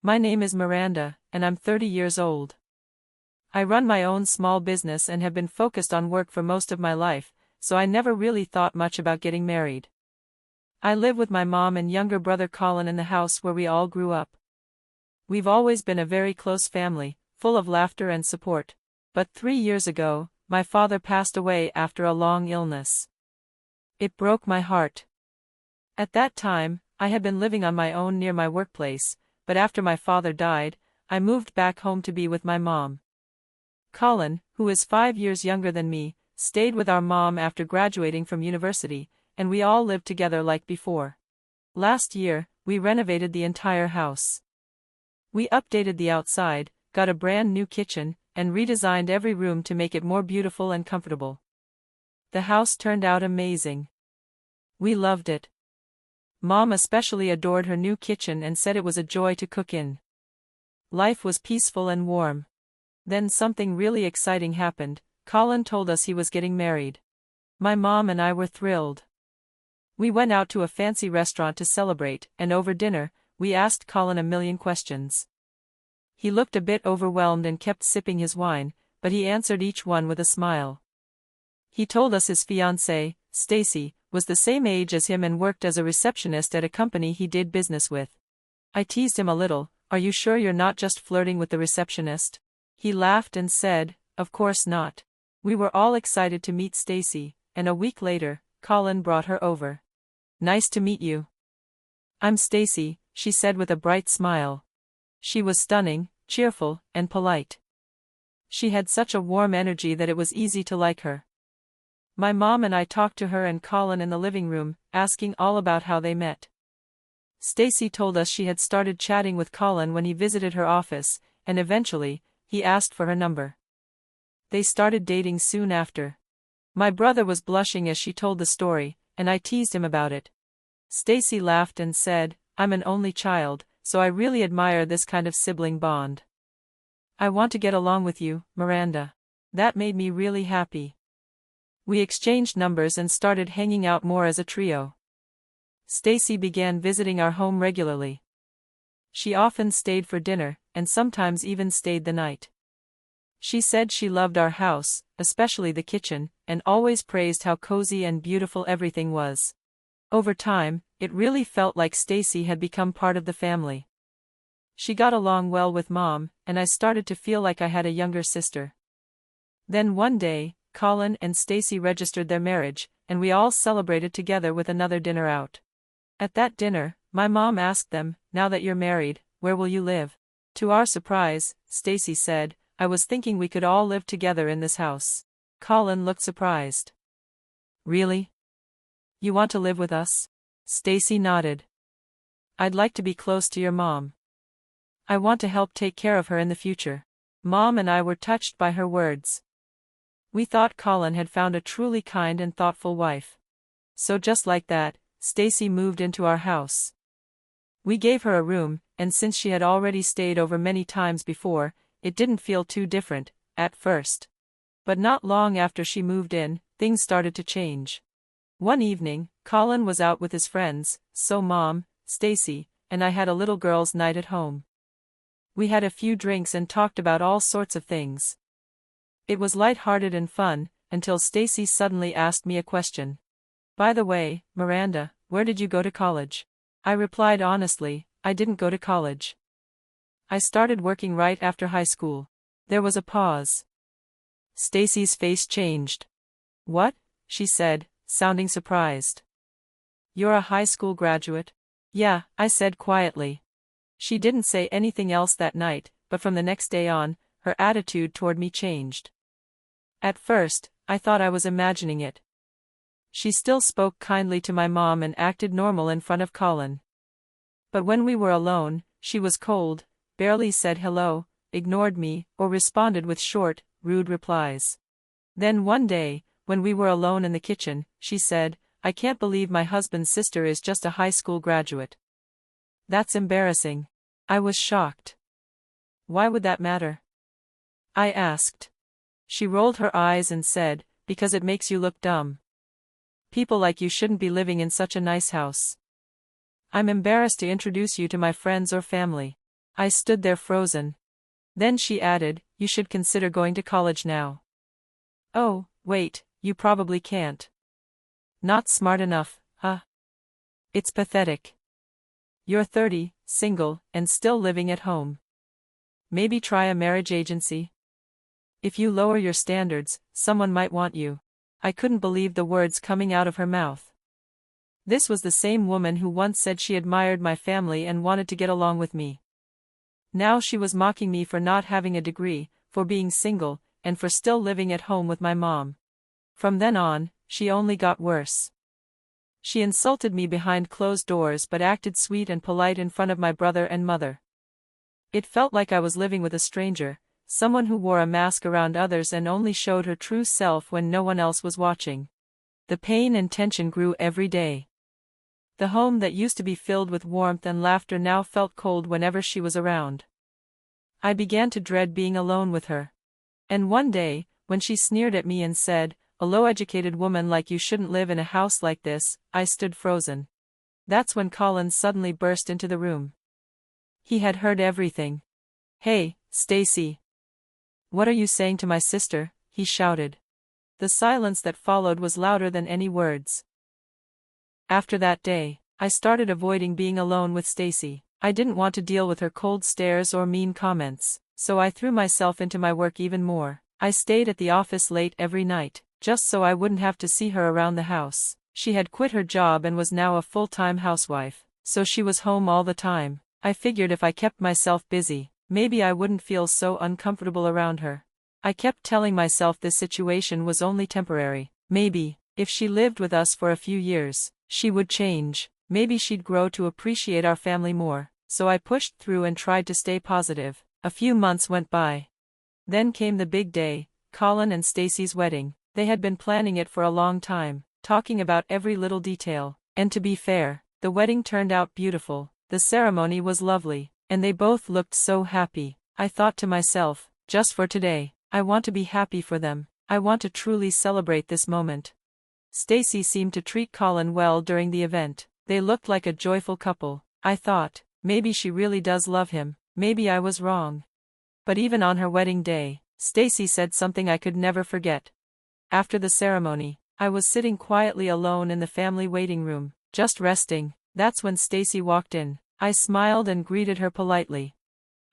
My name is Miranda, and I'm 30 years old. I run my own small business and have been focused on work for most of my life, so I never really thought much about getting married. I live with my mom and younger brother Colin in the house where we all grew up. We've always been a very close family, full of laughter and support. But 3 years ago, my father passed away after a long illness. It broke my heart. At that time, I had been living on my own near my workplace, but after my father died, I moved back home to be with my mom. Colin, who is 5 years younger than me, stayed with our mom after graduating from university, and we all lived together like before. Last year, we renovated the entire house. We updated the outside, got a brand new kitchen, and redesigned every room to make it more beautiful and comfortable. The house turned out amazing. We loved it. Mom especially adored her new kitchen and said it was a joy to cook in. Life was peaceful and warm. Then something really exciting happened. Colin told us he was getting married. My mom and I were thrilled. We went out to a fancy restaurant to celebrate, and over dinner, we asked Colin a million questions. He looked a bit overwhelmed and kept sipping his wine, but he answered each one with a smile. He told us his fiancée, Stacy, was the same age as him and worked as a receptionist at a company he did business with. I teased him a little, "Are you sure you're not just flirting with the receptionist?" He laughed and said, "Of course not." We were all excited to meet Stacy, and a week later, Colin brought her over. "Nice to meet you." "I'm Stacy," she said with a bright smile. She was stunning, cheerful, and polite. She had such a warm energy that it was easy to like her. My mom and I talked to her and Colin in the living room, asking all about how they met. Stacy told us she had started chatting with Colin when he visited her office, and eventually, he asked for her number. They started dating soon after. My brother was blushing as she told the story, and I teased him about it. Stacy laughed and said, "I'm an only child, so I really admire this kind of sibling bond. I want to get along with you, Miranda." That made me really happy. We exchanged numbers and started hanging out more as a trio. Stacy began visiting our home regularly. She often stayed for dinner, and sometimes even stayed the night. She said she loved our house, especially the kitchen, and always praised how cozy and beautiful everything was. Over time, it really felt like Stacy had become part of the family. She got along well with Mom, and I started to feel like I had a younger sister. Then one day, Colin and Stacy registered their marriage, and we all celebrated together with another dinner out. At that dinner, my mom asked them, "Now that you're married, where will you live?" To our surprise, Stacy said, "I was thinking we could all live together in this house." Colin looked surprised. "Really? You want to live with us?" Stacy nodded. "I'd like to be close to your mom. I want to help take care of her in the future." Mom and I were touched by her words. We thought Colin had found a truly kind and thoughtful wife. So just like that, Stacy moved into our house. We gave her a room, and since she had already stayed over many times before, it didn't feel too different, at first. But not long after she moved in, things started to change. One evening, Colin was out with his friends, so Mom, Stacy, and I had a little girls' night at home. We had a few drinks and talked about all sorts of things. It was light-hearted and fun, until Stacy suddenly asked me a question. "By the way, Miranda, where did you go to college?" I replied honestly, "I didn't go to college. I started working right after high school." There was a pause. Stacy's face changed. "What?" she said, sounding surprised. "You're a high school graduate?" "Yeah," I said quietly. She didn't say anything else that night, but from the next day on, her attitude toward me changed. At first, I thought I was imagining it. She still spoke kindly to my mom and acted normal in front of Colin. But when we were alone, she was cold, barely said hello, ignored me, or responded with short, rude replies. Then one day, when we were alone in the kitchen, she said, "I can't believe my husband's sister is just a high school graduate. That's embarrassing." I was shocked. "Why would that matter?" I asked. She rolled her eyes and said, "Because it makes you look dumb. People like you shouldn't be living in such a nice house. I'm embarrassed to introduce you to my friends or family." I stood there frozen. Then she added, "You should consider going to college now." "Oh, wait, you probably can't." "Not smart enough, huh?" "It's pathetic. You're 30, single, and still living at home. Maybe try a marriage agency. If you lower your standards, someone might want you." I couldn't believe the words coming out of her mouth. This was the same woman who once said she admired my family and wanted to get along with me. Now she was mocking me for not having a degree, for being single, and for still living at home with my mom. From then on, she only got worse. She insulted me behind closed doors but acted sweet and polite in front of my brother and mother. It felt like I was living with a stranger, someone who wore a mask around others and only showed her true self when no one else was watching. The pain and tension grew every day. The home that used to be filled with warmth and laughter now felt cold whenever she was around. I began to dread being alone with her. And one day, when she sneered at me and said, "A low-educated woman like you shouldn't live in a house like this," I stood frozen. That's when Colin suddenly burst into the room. He had heard everything. "Hey, Stacy. What are you saying to my sister?" he shouted. The silence that followed was louder than any words. After that day, I started avoiding being alone with Stacy. I didn't want to deal with her cold stares or mean comments, so I threw myself into my work even more. I stayed at the office late every night, just so I wouldn't have to see her around the house. She had quit her job and was now a full-time housewife, so she was home all the time. I figured if I kept myself busy, maybe I wouldn't feel so uncomfortable around her. I kept telling myself this situation was only temporary. Maybe, if she lived with us for a few years, she would change. Maybe she'd grow to appreciate our family more. So I pushed through and tried to stay positive. A few months went by. Then came the big day, Colin and Stacy's wedding. They had been planning it for a long time, talking about every little detail. And to be fair, the wedding turned out beautiful. The ceremony was lovely, and they both looked so happy. I thought to myself, just for today, I want to be happy for them. I want to truly celebrate this moment. Stacy seemed to treat Colin well during the event. They looked like a joyful couple. I thought, maybe she really does love him. Maybe I was wrong. But even on her wedding day, Stacy said something I could never forget. After the ceremony, I was sitting quietly alone in the family waiting room, just resting. That's when Stacy walked in. I smiled and greeted her politely.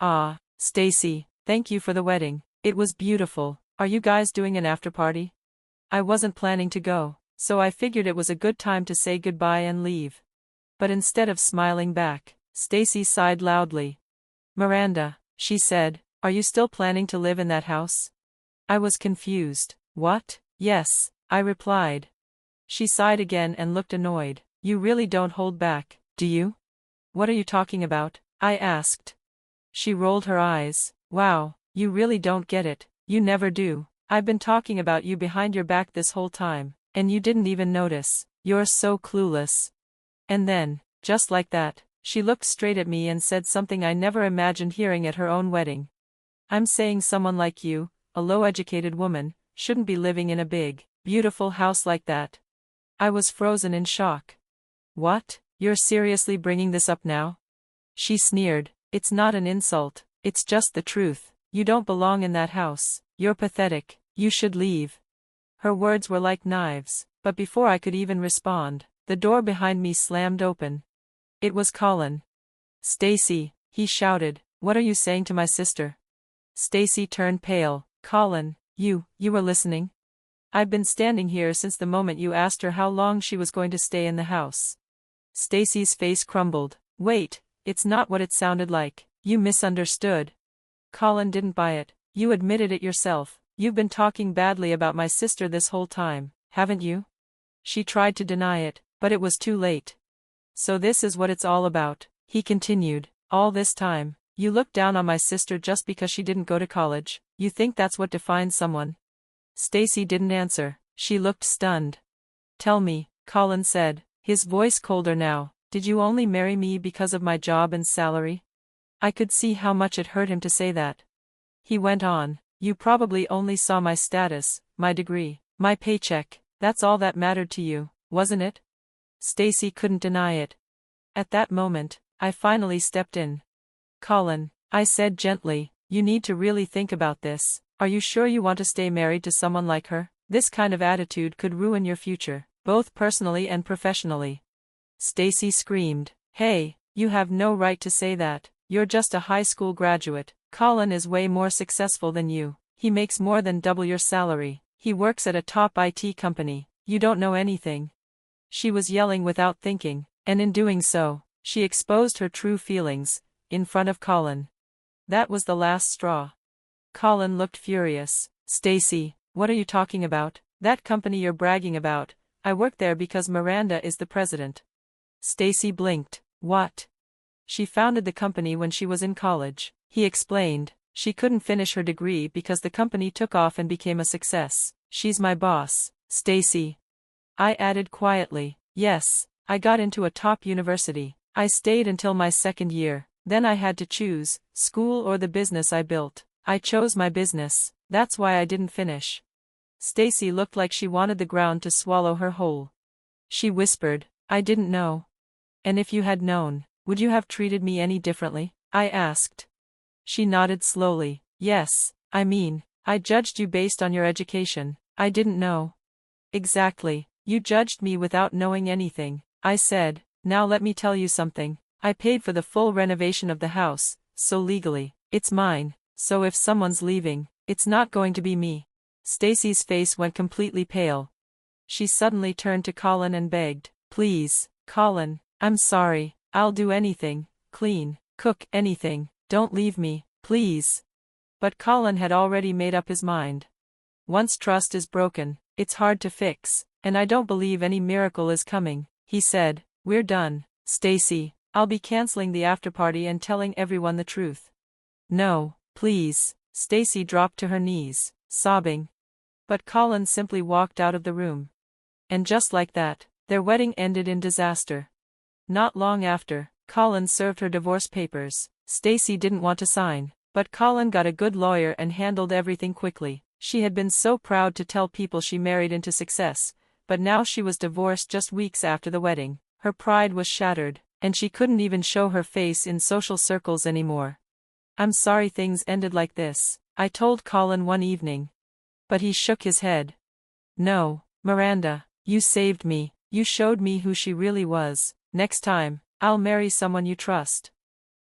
"Ah, Stacy, thank you for the wedding. It was beautiful. Are you guys doing an after party?" I wasn't planning to go, so I figured it was a good time to say goodbye and leave. But instead of smiling back, Stacy sighed loudly. "Miranda," she said, "are you still planning to live in that house?" I was confused. "What?" "Yes," I replied. She sighed again and looked annoyed. "You really don't hold back, do you?" "What are you talking about?" I asked. She rolled her eyes. "Wow, you really don't get it. You never do. I've been talking about you behind your back this whole time, and you didn't even notice. You're so clueless." And then, just like that, she looked straight at me and said something I never imagined hearing at her own wedding. "I'm saying someone like you, a low-educated woman, shouldn't be living in a big, beautiful house like that." I was frozen in shock. "What? You're seriously bringing this up now?" She sneered. "It's not an insult, it's just the truth. You don't belong in that house. You're pathetic. You should leave." Her words were like knives, but before I could even respond, the door behind me slammed open. It was Colin. "Stacy," he shouted, "what are you saying to my sister?" Stacy turned pale. "Colin, you were listening? I've been standing here since the moment you asked her how long she was going to stay in the house." Stacy's face crumbled. "Wait, it's not what it sounded like. You misunderstood." Colin didn't buy it. "You admitted it yourself. You've been talking badly about my sister this whole time, haven't you?" She tried to deny it, but it was too late. "So this is what it's all about," he continued. "All this time, you looked down on my sister just because she didn't go to college. You think that's what defines someone?" Stacy didn't answer. She looked stunned. "Tell me," Colin said, his voice colder now, "did you only marry me because of my job and salary?" I could see how much it hurt him to say that. He went on, "You probably only saw my status, my degree, my paycheck. That's all that mattered to you, wasn't it?" Stacy couldn't deny it. At that moment, I finally stepped in. Colin, I said gently, you need to really think about this. Are you sure you want to stay married to someone like her? This kind of attitude could ruin your future, both personally and professionally. Stacy screamed, "Hey, you have no right to say that. You're just a high school graduate. Colin is way more successful than you. He makes more than double your salary. He works at a top IT company. You don't know anything." She was yelling without thinking, and in doing so, she exposed her true feelings, in front of Colin. That was the last straw. Colin looked furious. "Stacy, what are you talking about? That company you're bragging about, I work there because Miranda is the president." Stacy blinked. "What?" "She founded the company when she was in college," he explained. "She couldn't finish her degree because the company took off and became a success. She's my boss, Stacy." I added quietly, "Yes, I got into a top university. I stayed until my second year, then I had to choose, school or the business I built. I chose my business, that's why I didn't finish." Stacy looked like she wanted the ground to swallow her whole. She whispered, "I didn't know." "And if you had known, would you have treated me any differently?" I asked. She nodded slowly. "Yes, I mean, I judged you based on your education. I didn't know." "Exactly, you judged me without knowing anything," I said. "Now let me tell you something. I paid for the full renovation of the house, so legally, it's mine, so if someone's leaving, it's not going to be me." Stacy's face went completely pale. She suddenly turned to Colin and begged, "Please, Colin, I'm sorry, I'll do anything, clean, cook, anything, don't leave me, please." But Colin had already made up his mind. Once trust is broken, it's hard to fix, and I don't believe any miracle is coming, he said. "We're done, Stacy. I'll be canceling the afterparty and telling everyone the truth." "No, please." Stacy dropped to her knees, sobbing. But Colin simply walked out of the room. And just like that, their wedding ended in disaster. Not long after, Colin served her divorce papers. Stacy didn't want to sign, but Colin got a good lawyer and handled everything quickly. She had been so proud to tell people she married into success, but now she was divorced just weeks after the wedding. Her pride was shattered, and she couldn't even show her face in social circles anymore. "I'm sorry things ended like this," I told Colin one evening. But he shook his head. "No, Miranda, you saved me, you showed me who she really was. Next time, I'll marry someone you trust."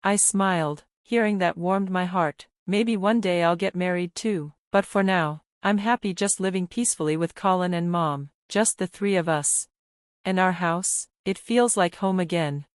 I smiled, hearing that warmed my heart. Maybe one day I'll get married too, but for now, I'm happy just living peacefully with Colin and Mom, just the three of us. And our house, it feels like home again.